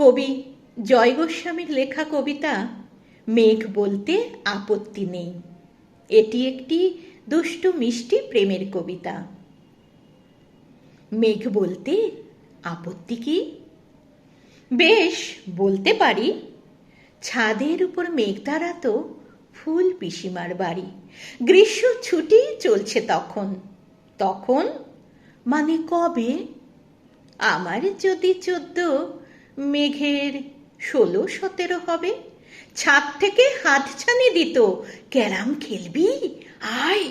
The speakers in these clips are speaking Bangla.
কবি জয় গোস্বামীর লেখা কবিতা মেঘ বলতে আপত্তি নেই। এটি একটি দুষ্টু মিষ্টি প্রেমের কবিতা। মেঘ বলতে আপত্তি কি? বেশ, বলতে পারি। ছাদের উপর মেঘ তাড়াতো ফুল পিসিমার বাড়ি। গ্রীষ্ম ছুটি চলছে তখন। তখন মানে কবে? আমার যদি 14, মেঘের 16-17 হবে। ছাদ থেকে হাতছানি দিত, ক্যারাম খেলবি? আয়,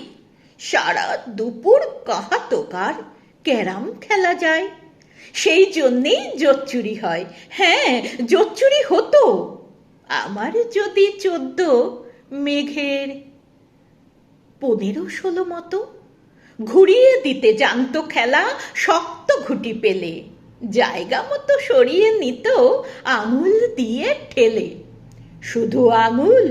সারা দুপুর কাহা তোকার ক্যারাম খেলা যায়। সেই জন্যেই জোচ্চুরি হয়। হ্যাঁ, জোচ্চুরি হতো। আমার যদি 14, মেঘের 15-16 মতো। ঘুরিয়ে দিতে জানতো খেলা শক্ত ঘুটি পেলে। জায়গা মতো সরিয়ে নিত আঙুল দিয়ে ঠেলে। শুধু আঙুল,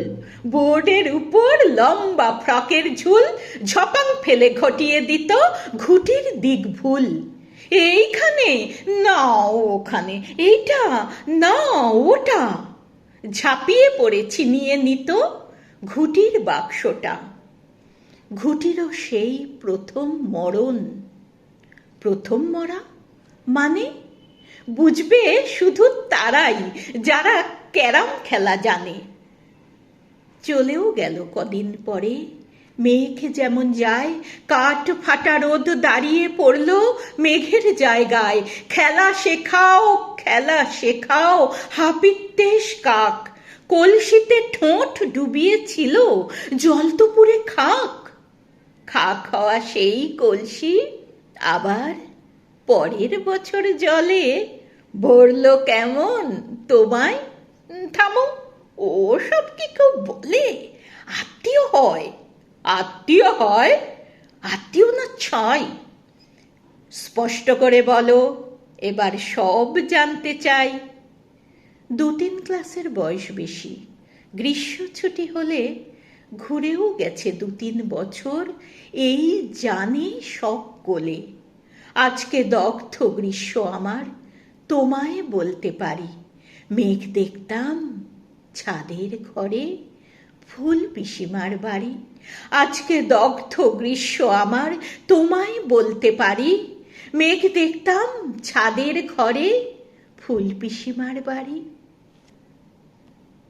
বোর্ডের উপর লম্বা ফ্রকের ঝুল ঝপাং ফেলে ঘটিয়ে দিত ঘুটির দিক ভুল। এইখানে না ওখানে, এইটা না ওটা। ঝাঁপিয়ে পড়ে ছিনিয়ে নিত ঘুটির বাক্সটা। ঘুটিরও সেই প্রথম মরণ। প্রথম মরা মানে বুঝবে শুধু তারাই যারা ক্যারাম খেলা জানে। চলেও গেল কদিন পরে। মেঘ যেমন যায়, কাঠ ফাটা রোদ দাঁড়িয়ে পড়ল মেঘের জায়গায়। খেলা শেখাও, খেলা শেখাও, হাপিত্যেশ কাক। কলসিতে ঠোঁট ডুবিয়েছিল, জল তো পুরে খাক। খাক হওয়া সেই কলসি আবার পরের বছর জলে ভরল কেমন তোমায়? থামো, ওসব কি কেউ বলে? আত্মীয় হয়, আত্মীয় হয়, আত্মীয় না ছাই। স্পষ্ট করে বলো, এবার সব জানতে চাই। 2-3 ক্লাসের বয়স বেশি। গ্রীষ্ম ছুটি হলে ঘুরেও গেছে 2-3 বছর, এই জানে সব কোলে। আজকে দগ্ধ গ্রীষ্ম আমার, তোমায় বলতে পারি। মেঘ দেখতাম ছাদের ঘরে, ফুল পিসিমার বাড়ি। আজকে দগ্ধ গ্রীষ্ম আমার, তোমায় বলতে পারি। মেঘ দেখতাম ছাদের ঘরে, ফুল পিসিমার বাড়ি।